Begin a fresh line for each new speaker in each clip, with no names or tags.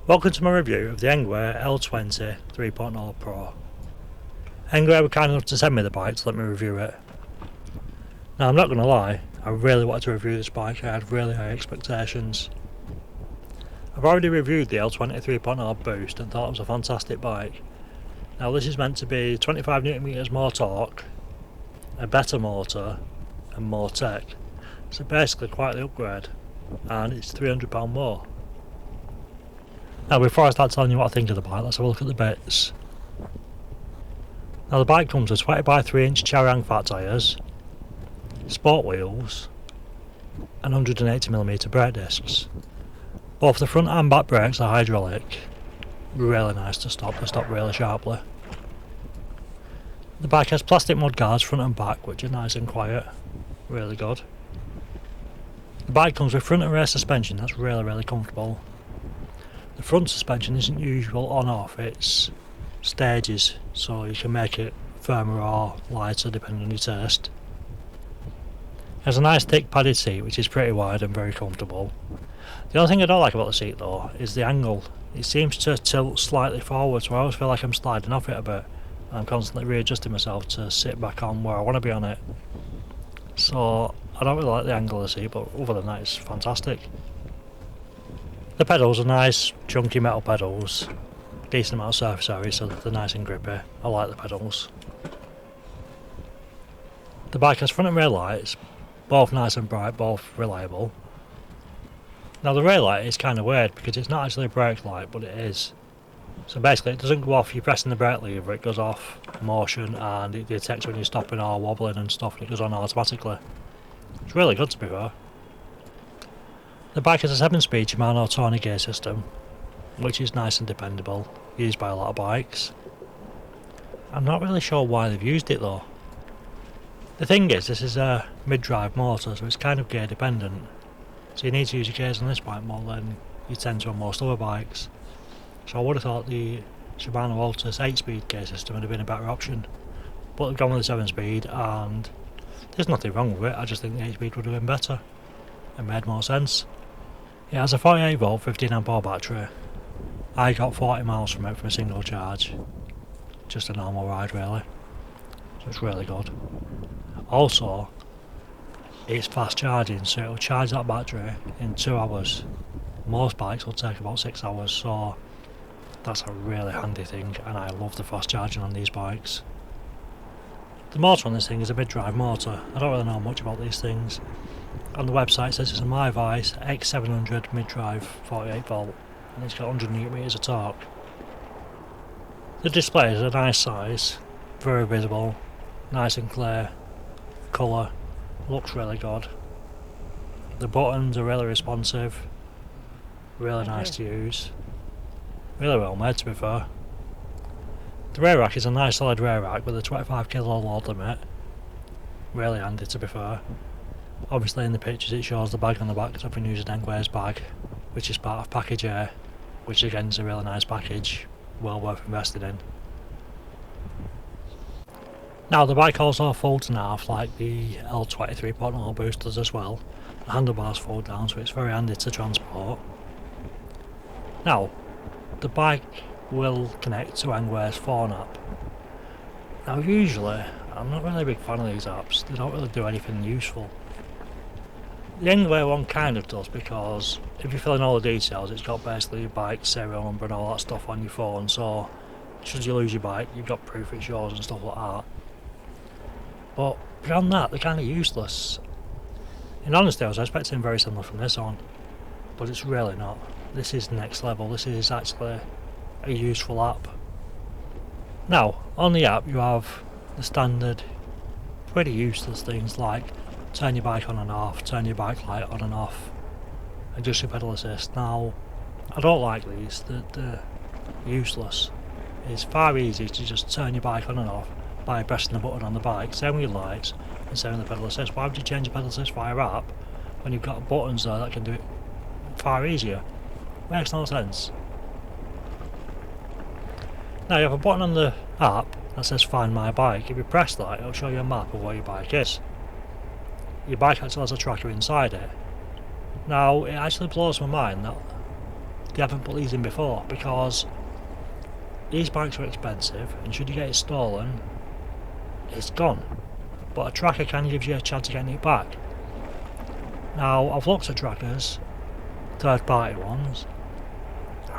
Welcome to my review of the Engwe L20 3.0 Pro. Engwe were kind enough to send me the bike to let me review it. Now I'm not going to lie, I really wanted to review this bike. I had really high expectations. I've already reviewed the L20 3.0 Boost and thought it was a fantastic bike. Now this is meant to be 25 Nm more torque, a better motor and more tech. So basically quite the upgrade, and it's £300 more. Now before I start telling you what I think of the bike, let's have a look at the bits. Now the bike comes with 20 by 3 inch Charang fat tyres, sport wheels and 180mm brake discs. Both the front and back brakes are hydraulic, really nice to stop, they stop really sharply. The bike has plastic mud guards front and back which are nice and quiet, really good. The bike comes with front and rear suspension that's really comfortable. The front suspension isn't usual on-off, it's stages, so you can make it firmer or lighter depending on your taste. It has a nice thick padded seat which is pretty wide and very comfortable. The only thing I don't like about the seat though is the angle. It seems to tilt slightly forward, so I always feel like I'm sliding off it a bit. I'm constantly readjusting myself to sit back on where I want to be on it. So I don't really like the angle of the seat, but other than that it's fantastic. The pedals are nice, chunky metal pedals, decent amount of surface area so they're nice and grippy. I like the pedals. The bike has front and rear lights, both nice and bright, both reliable. Now the rear light is kind of weird because it's not actually a brake light, but it is. So basically it doesn't go off you pressing the brake lever, it goes off motion and it detects when you're stopping or wobbling and stuff and it goes on automatically. It's really good to be fair. The bike has a 7-speed Shimano Tony gear system, which is nice and dependable, used by a lot of bikes. I'm not really sure why they've used it though. The thing is, this is a mid-drive motor, so it's kind of gear dependent. So you need to use your gears on this bike more than you tend to on most other bikes. So I would have thought the Shimano Altus 8-speed gear system would have been a better option. But they've gone with the 7-speed and there's nothing wrong with it, I just think the 8-speed would have been better and made more sense. It has a 48V 15Ah battery. I got 40 miles from it for a single charge. Just a normal ride really. So it's really good. Also, it's fast charging, so it'll charge that battery in 2 hours. Most bikes will take about 6 hours, so that's a really handy thing, and I love the fast charging on these bikes. The motor on this thing is a mid-drive motor. I don't really know much about these things. On the website it says it's a MyVice X700 mid-drive 48V and it's got 100 Nm of torque. The display is a nice size, very visible, nice and clear, colour, looks really good. The buttons are really responsive, really nice to use, really well made to be fair. The rear rack is a nice solid rear rack with a 25kg load limit, really handy to be fair. Obviously in the pictures it shows the bag on the back because I've been using Engwe's bag, which is part of package A, which again is a really nice package, well worth investing in. Now the bike also folds in half like the L20 3.0 Boost does as well. The handlebars fold down so it's very handy to transport. Now the bike will connect to Engwe's phone app. Now usually I'm not really a big fan of these apps, they don't really do anything useful. The Engwe one kind of does because if you fill in all the details it's got basically your bike, serial number and all that stuff on your phone, so should you lose your bike you've got proof it's yours and stuff like that. But beyond that they're kind of useless. In honesty I was expecting very similar from this on, but it's really not. This is next level, this is actually a useful app. Now on the app you have the standard pretty useless things like turn your bike on and off, turn your bike light on and off, adjust your pedal assist. Now I don't like these, they're useless. It's far easier to just turn your bike on and off by pressing the button on the bike, same with your lights and same with the pedal assist. Why would you change your pedal assist via app when you've got buttons there that can do it far easier? Makes no sense. Now you have a button on the app that says find my bike. If you press that it'll show you a map of where your bike is. Your bike actually has a tracker inside it. Now it actually blows my mind that they haven't put these in before, because these bikes are expensive, and should you get it stolen, it's gone. But a tracker kind of gives you a chance of getting it back. Now, I've looked at trackers, third party ones,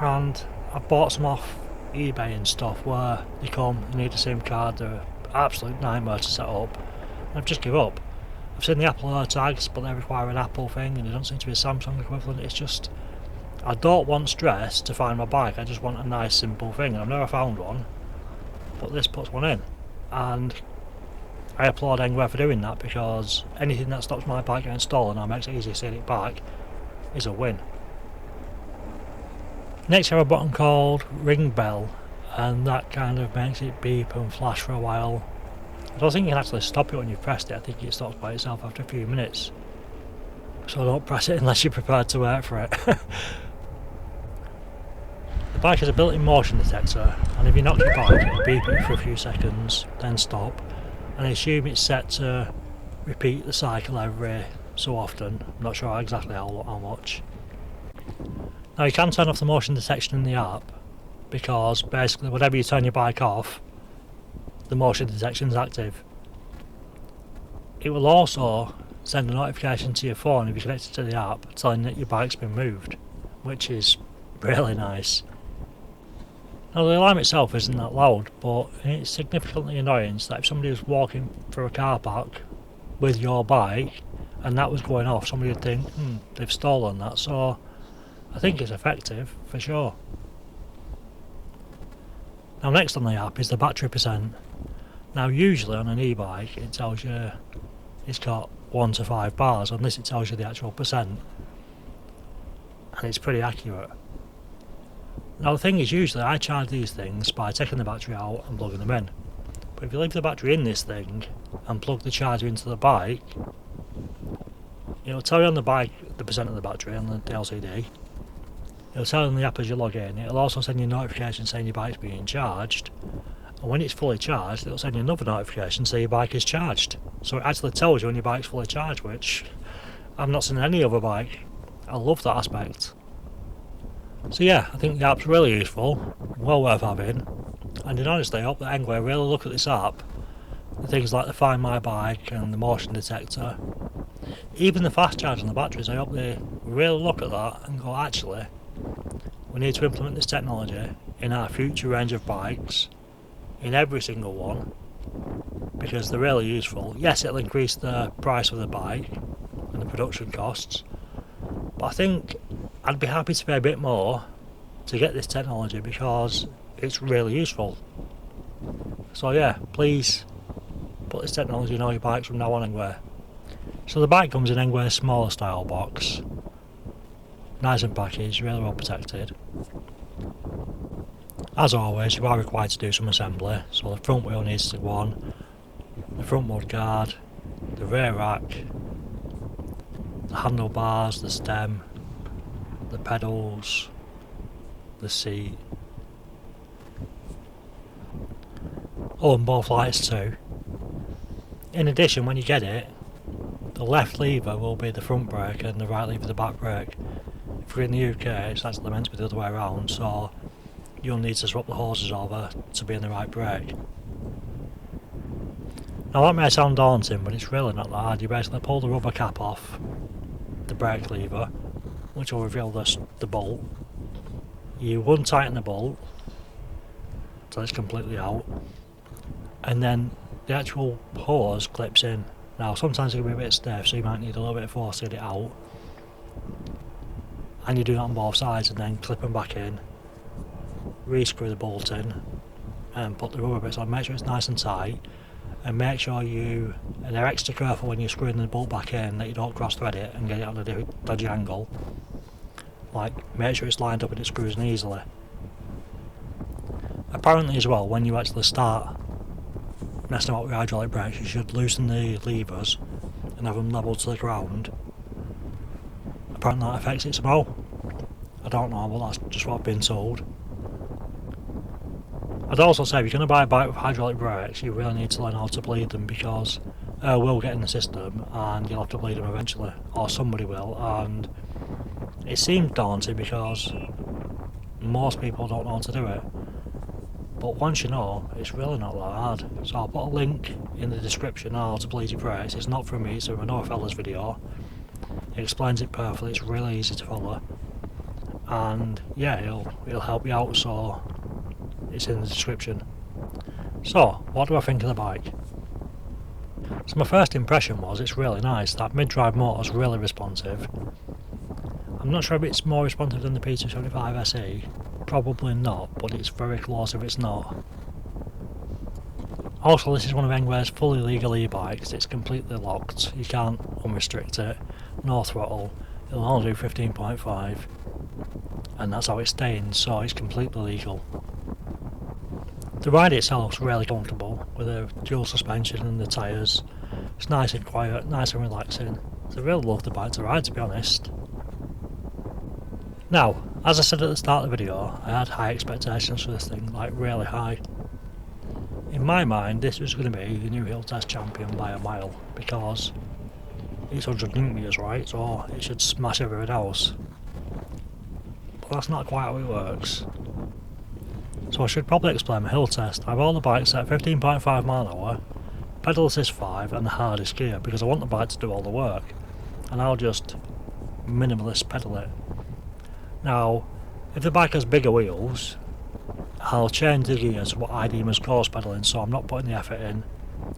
and I've bought some off eBay and stuff where they come, you need a SIM card, they're an absolute nightmare to set up, and I've just given up. I've seen the Apple AirTags, but they require an Apple thing, and they don't seem to be a Samsung equivalent. It's just, I don't want stress to find my bike, I just want a nice simple thing, and I've never found one, but this puts one in. And I applaud Engwe for doing that, because anything that stops my bike getting stolen or makes it easy to get it back is a win. Next I have a button called ring bell, and that kind of makes it beep and flash for a while. I don't think you can actually stop it when you've pressed it, I think it stops by itself after a few minutes. So don't press it unless you're prepared to wait for it. The bike has a built-in motion detector, and if you knock your bike it'll beep it for a few seconds, then stop, and I assume it's set to repeat the cycle every so often. I'm not sure exactly how much. Now you can turn off the motion detection in the app, because basically whenever you turn your bike off, the motion detection is active. It will also send a notification to your phone if you connect it to the app telling that your bike's been moved, which is really nice. Now the alarm itself isn't that loud, but it's significantly annoying, so that if somebody was walking through a car park with your bike and that was going off, somebody would think, they've stolen that, so I think it's effective for sure. Now next on the app is the battery percent. Now usually on an e-bike it tells you it's got 1 to 5 bars, on this it tells you the actual percent, and it's pretty accurate. Now the thing is, usually I charge these things by taking the battery out and plugging them in, but if you leave the battery in this thing and plug the charger into the bike, it'll tell you on the bike the percent of the battery on the LCD. It'll tell you on the app as you log in. It'll also send you a notification saying your bike's being charged, and when it's fully charged it'll send you another notification saying your bike is charged. So it actually tells you when your bike's fully charged, which I've not seen on any other bike. I love that aspect. So yeah, I think the app's really useful, well worth having, and in honesty I hope that Engwe really look at this app, the things like the Find My Bike and the motion detector, even the fast charge on the batteries. I hope they really look at that and go, actually, we need to implement this technology in our future range of bikes, in every single one, because they're really useful. Yes, it'll increase the price of the bike and the production costs, but I think I'd be happy to pay a bit more to get this technology because it's really useful. So yeah, please put this technology in all your bikes from now on, Engwe. So the bike comes in Engwe's smaller style box, nice and packaged, really well protected. As always, you are required to do some assembly, so the front wheel needs to go on, the front mudguard, the rear rack, the handlebars, the stem, the pedals, the seat. Oh, and both lights too. In addition, when you get it, the left lever will be the front brake and the right lever the back brake. If you're in the UK, it's actually meant to be the other way around, so you'll need to swap the hoses over to be in the right brake. Now that may sound daunting, but it's really not that hard. You basically pull the rubber cap off the brake lever, which will reveal the bolt. You untighten the bolt so it's completely out, and then the actual hose clips in. Now sometimes it can be a bit stiff, so you might need a little bit of force to get it out, and you do that on both sides and then clip them back in, re-screw the bolt in and put the rubber bits on. Make sure it's nice and tight, and make sure and they're extra careful when you're screwing the bolt back in that you don't cross thread it and get it on a dodgy angle. Like, make sure it's lined up and it screws in easily. Apparently as well, when you actually start messing about with hydraulic brakes, you should loosen the levers and have them level to the ground. Apparently that affects it somehow. I don't know, but that's just what I've been told. I'd also say if you're going to buy a bike with hydraulic brakes, you really need to learn how to bleed them, because air will get in the system and you'll have to bleed them eventually, or somebody will, and it seems daunting because most people don't know how to do it. But once you know, it's really not that hard. So I'll put a link in the description on how to bleed your brakes. It's not from me, it's from another fella's video. It explains it perfectly, it's really easy to follow. And yeah, it'll help you out, so it's in the description. So, what do I think of the bike? So my first impression was it's really nice. That mid-drive motor is really responsive. I'm not sure if it's more responsive than the P275 SE. Probably not, but it's very close if it's not. Also, this is one of Engwe's fully legal e-bikes. It's completely locked. You can't unrestrict it. No throttle. It'll only do 15.5. And that's how it stays, so it's completely legal. The ride itself's really comfortable with the dual suspension and the tyres. It's nice and quiet, nice and relaxing. I really love the bike to ride, to be honest. Now, as I said at the start of the video, I had high expectations for this thing, like really high. In my mind, this was going to be the new hill test champion by a mile, because it's 100 meters, right, so it should smash everything else. But that's not quite how it works. So I should probably explain my hill test. I have all the bikes at 15.5 mph, pedal assist 5 and the hardest gear, because I want the bike to do all the work, and I'll just minimalist pedal it. Now, if the bike has bigger wheels, I'll change the gear to what I deem as coarse pedaling, so I'm not putting the effort in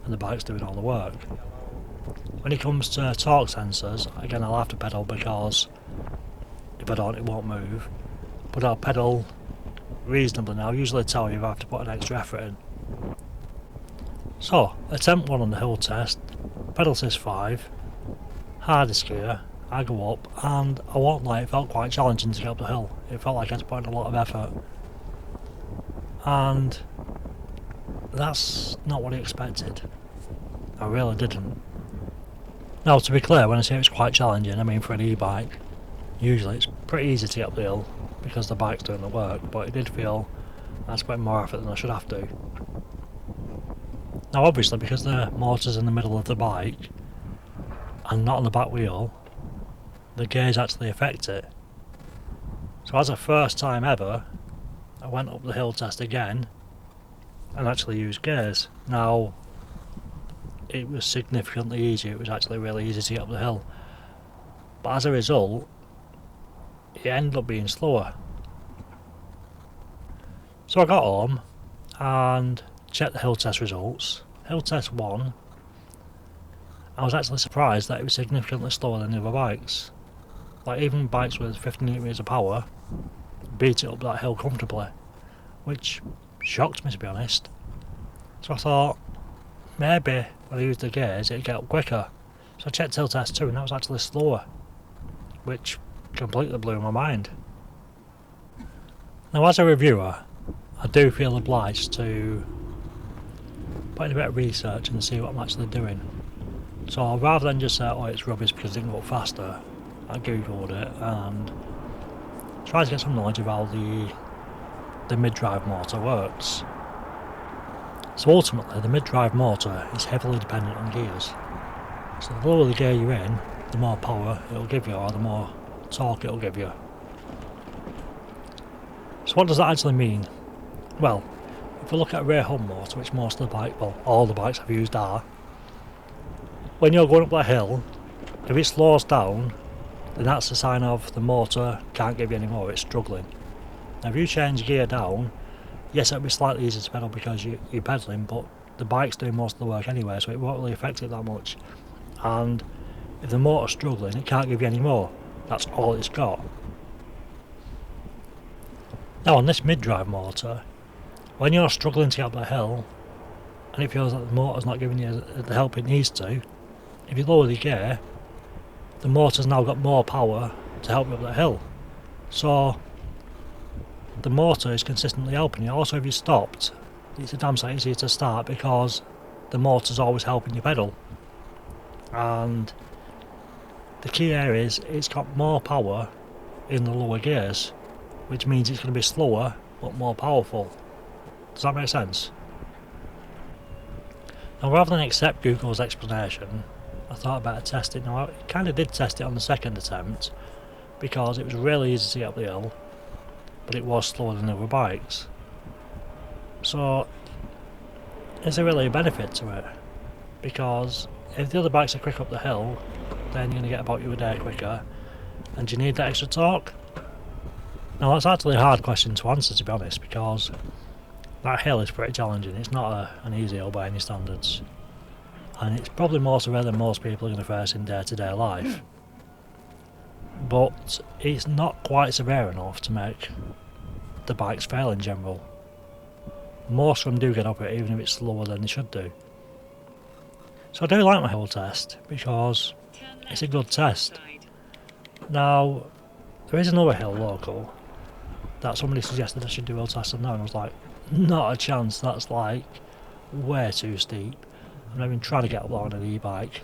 and the bike's doing all the work. When it comes to torque sensors, again I'll have to pedal, because if I don't it won't move, but I'll pedal reasonably now. I usually tell you if I have to put an extra effort in. So, attempt 1 on the hill test, pedal assist 5, hardest gear, I go up, and I won't lie, it felt quite challenging to get up the hill. It felt like I had to put in a lot of effort. And that's not what I expected. I really didn't. Now, to be clear, when I say it's quite challenging, I mean for an e-bike. Usually it's pretty easy to get up the hill because the bike's doing the work, but it did feel I had to put in more effort than I should have to. Now obviously, because the motor's in the middle of the bike and not on the back wheel, the gears actually affect it. So as a first time ever, I went up the hill test again and actually used gears. Now, it was significantly easier. It was actually really easy to get up the hill. But as a result, it ended up being slower. So I got home and checked the hill test results. Hill test 1, I was actually surprised that it was significantly slower than the other bikes. Like, even bikes with 50 meters of power beat it up that hill comfortably, which shocked me, to be honest. So I thought maybe when I used the gears it'd get up quicker. So I checked hill test 2 and that was actually slower, which completely blew my mind. Now, as a reviewer, I do feel obliged to put in a bit of research and see what I'm actually doing. So rather than just say, oh, it's rubbish because it didn't go faster, I googled it and tried to get some knowledge of how the mid-drive motor works. So ultimately, the mid-drive motor is heavily dependent on gears. So the lower the gear you're in, the more power it'll give you, or the more torque it'll give you. So what does that actually mean? Well, if we look at a rear hub motor, which most of the bike, well, all the bikes I've used are, when you're going up that hill, if it slows down, then that's a sign of the motor can't give you any more, it's struggling. Now if you change gear down, yes, it'll be slightly easier to pedal because you're pedaling, but the bike's doing most of the work anyway, so it won't really affect it that much. And if the motor's struggling, it can't give you any more. That's all it's got. Now on this mid-drive motor, when you're struggling to get up the hill, and it feels like the motor's not giving you the help it needs to, if you lower the gear, the motor's now got more power to help you up the hill. So the motor is consistently helping you. Also, if you stopped, it's a damn sight easier to start because the motor's always helping you pedal. And the key here is it's got more power in the lower gears, which means it's going to be slower but more powerful. Does that make sense? Now, rather than accept Google's explanation, I thought I'd better test it. Now, I kind of did test it on the second attempt because it was really easy to get up the hill. but it was slower than other bikes. So is there really a benefit to it? Because if the other bikes are quick up the hill, then you're going to get about you a day quicker, and do you need that extra torque? Now that's actually a hard question to answer, to be honest, because that hill is pretty challenging. It's not an easy hill by any standards, and it's probably more severe than most people are going to face in day-to-day life. But it's not quite severe enough to make the bikes fail in general. Most of them do get up it, even if it's slower than they should do. So I do like my hill test, because it's a good test. Now, there is another hill local that somebody suggested I should do hill tests on now, and I was like, not a chance, that's like way too steep. I'm not even trying to get up there on an e-bike.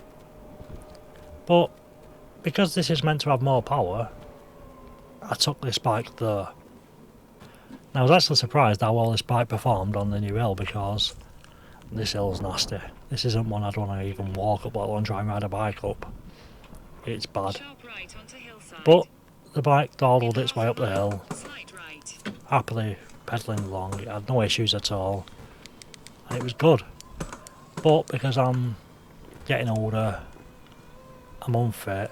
But because this is meant to have more power, I took this bike there. Now I was actually surprised how well this bike performed on the new hill, because this hill's nasty. This isn't one I'd want to even walk up, let alone try and ride a bike up. It's bad. But the bike dawdled its way up the hill, happily pedalling along. It had no issues at all, and it was good. But because I'm getting older, I'm unfit,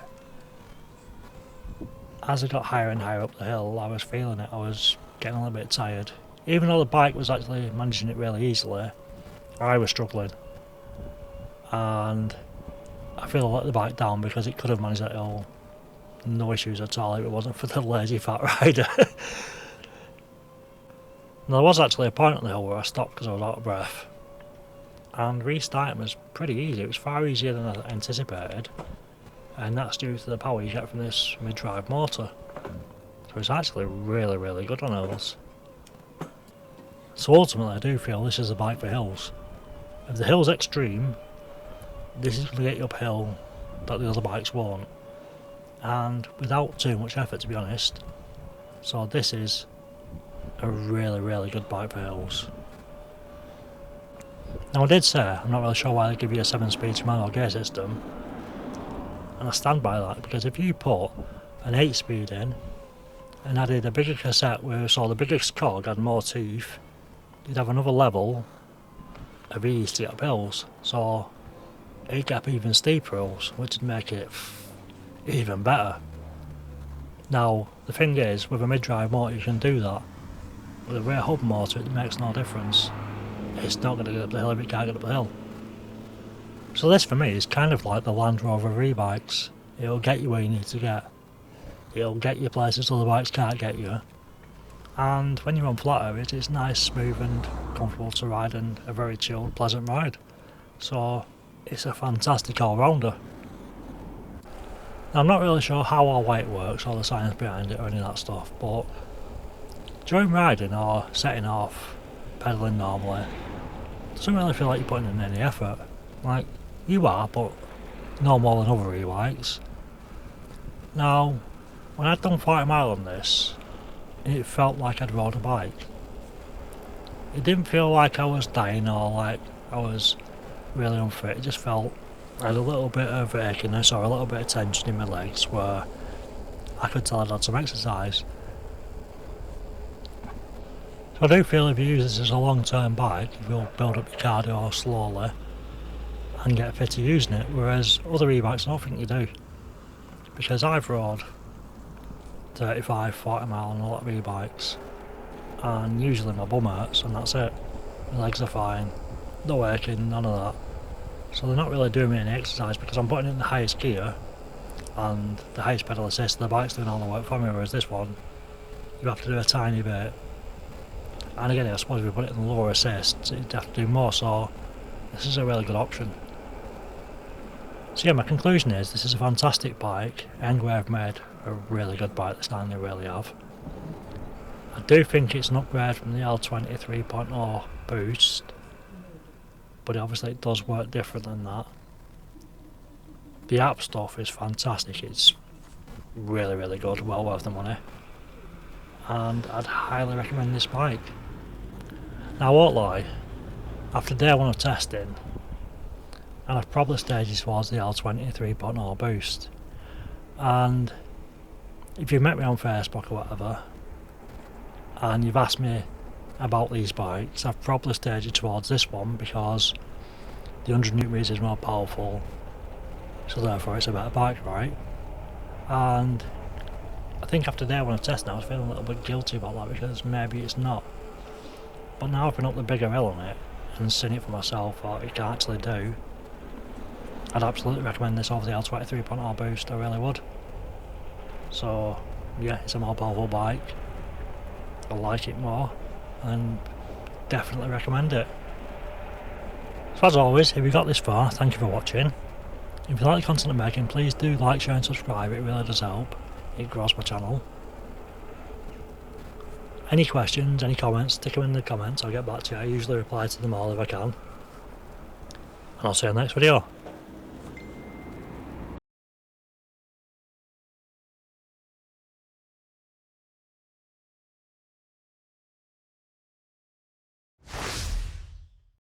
as I got higher and higher up the hill, I was feeling it. I was getting a little bit tired. Even though the bike was actually managing it really easily, I was struggling. And I feel I let the bike down, because it could have managed that hill no issues at all if it wasn't for the lazy fat rider. Now, there was actually a point on the hill where I stopped because I was out of breath, and restarting was pretty easy. It was far easier than I anticipated, and that's due to the power you get from this mid-drive motor. So it's actually really, really good on hills. So ultimately I do feel this is a bike for hills. If the hill's extreme, this is going to get you uphill that the other bikes won't, and without too much effort, to be honest. So this is a really, really good bike for hills. Now I did say I'm not really sure why they give you a 7-speed manual gear system, and I stand by that, because if you put an 8-speed in and added a bigger cassette where so the biggest cog had more teeth, you'd have another level of ease to get up hills. So it'd get up even steeper hills, which would make it even better. Now the thing is, with a mid-drive motor you can do that. With a rear hub motor it makes no difference. It's not going to get up the hill if it can't get up the hill. So this for me is kind of like the Land Rover of Ebikes. It'll get you where you need to get. It'll get you places other bikes can't get you. And when you're on flat areas, it's nice, smooth and comfortable to ride, and a very chilled, pleasant ride. So it's a fantastic all-rounder. Now, I'm not really sure how or why it works, or the science behind it or any of that stuff, but during riding or setting off, pedalling normally, it doesn't really feel like you're putting in any effort. Like, you are, but no more than other e-bikes. Now, when I'd done 40 miles on this, it felt like I'd rode a bike. It didn't feel like I was dying or like I was really unfit. It just felt I had a little bit of achiness or a little bit of tension in my legs where I could tell I'd had some exercise. So I do feel if you use this as a long-term bike, you'll build up your cardio slowly and get fit to using it, whereas other e-bikes I don't think you do. Because I've rode 35, 40 mile on a lot of e-bikes, and usually my bum hurts and that's it. My legs are fine, no aching, none of that. So they're not really doing me any exercise, because I'm putting in the highest gear and the highest pedal assist, the bike's doing all the work for me, whereas this one, you have to do a tiny bit. And again, I suppose if you put it in the lower assist, you'd have to do more, so this is a really good option. So yeah, my conclusion is this is a fantastic bike. Engwe have made a really good bike this time, they really have. I do think it's an upgrade from the L20 3.0 boost, but obviously it does work different than that. The app stuff is fantastic, it's really, really good, well worth the money, and I'd highly recommend this bike. Now I won't lie, after day one of testing, and I've probably staged towards the L20 3.0 boost, and if you've met me on Facebook or whatever, and you've asked me about these bikes, I've probably steered you towards this one because the 100 Nm is more powerful, so therefore it's a better bike, right? And I think after day one of testing I was feeling a little bit guilty about that because maybe it's not. But now I've been up the bigger hill on it and seen it for myself what it can actually do, I'd absolutely recommend this over the L20 3.0 boost, I really would. So yeah, it's a more powerful bike, I like it more, and definitely recommend it. So as always, if you got this far, thank you for watching. If you like the content I'm making, please do like, share and subscribe, it really does help, it grows my channel. Any questions, any comments, stick them in the comments, I'll get back to you. I usually reply to them all if I can. And I'll see you in the next video.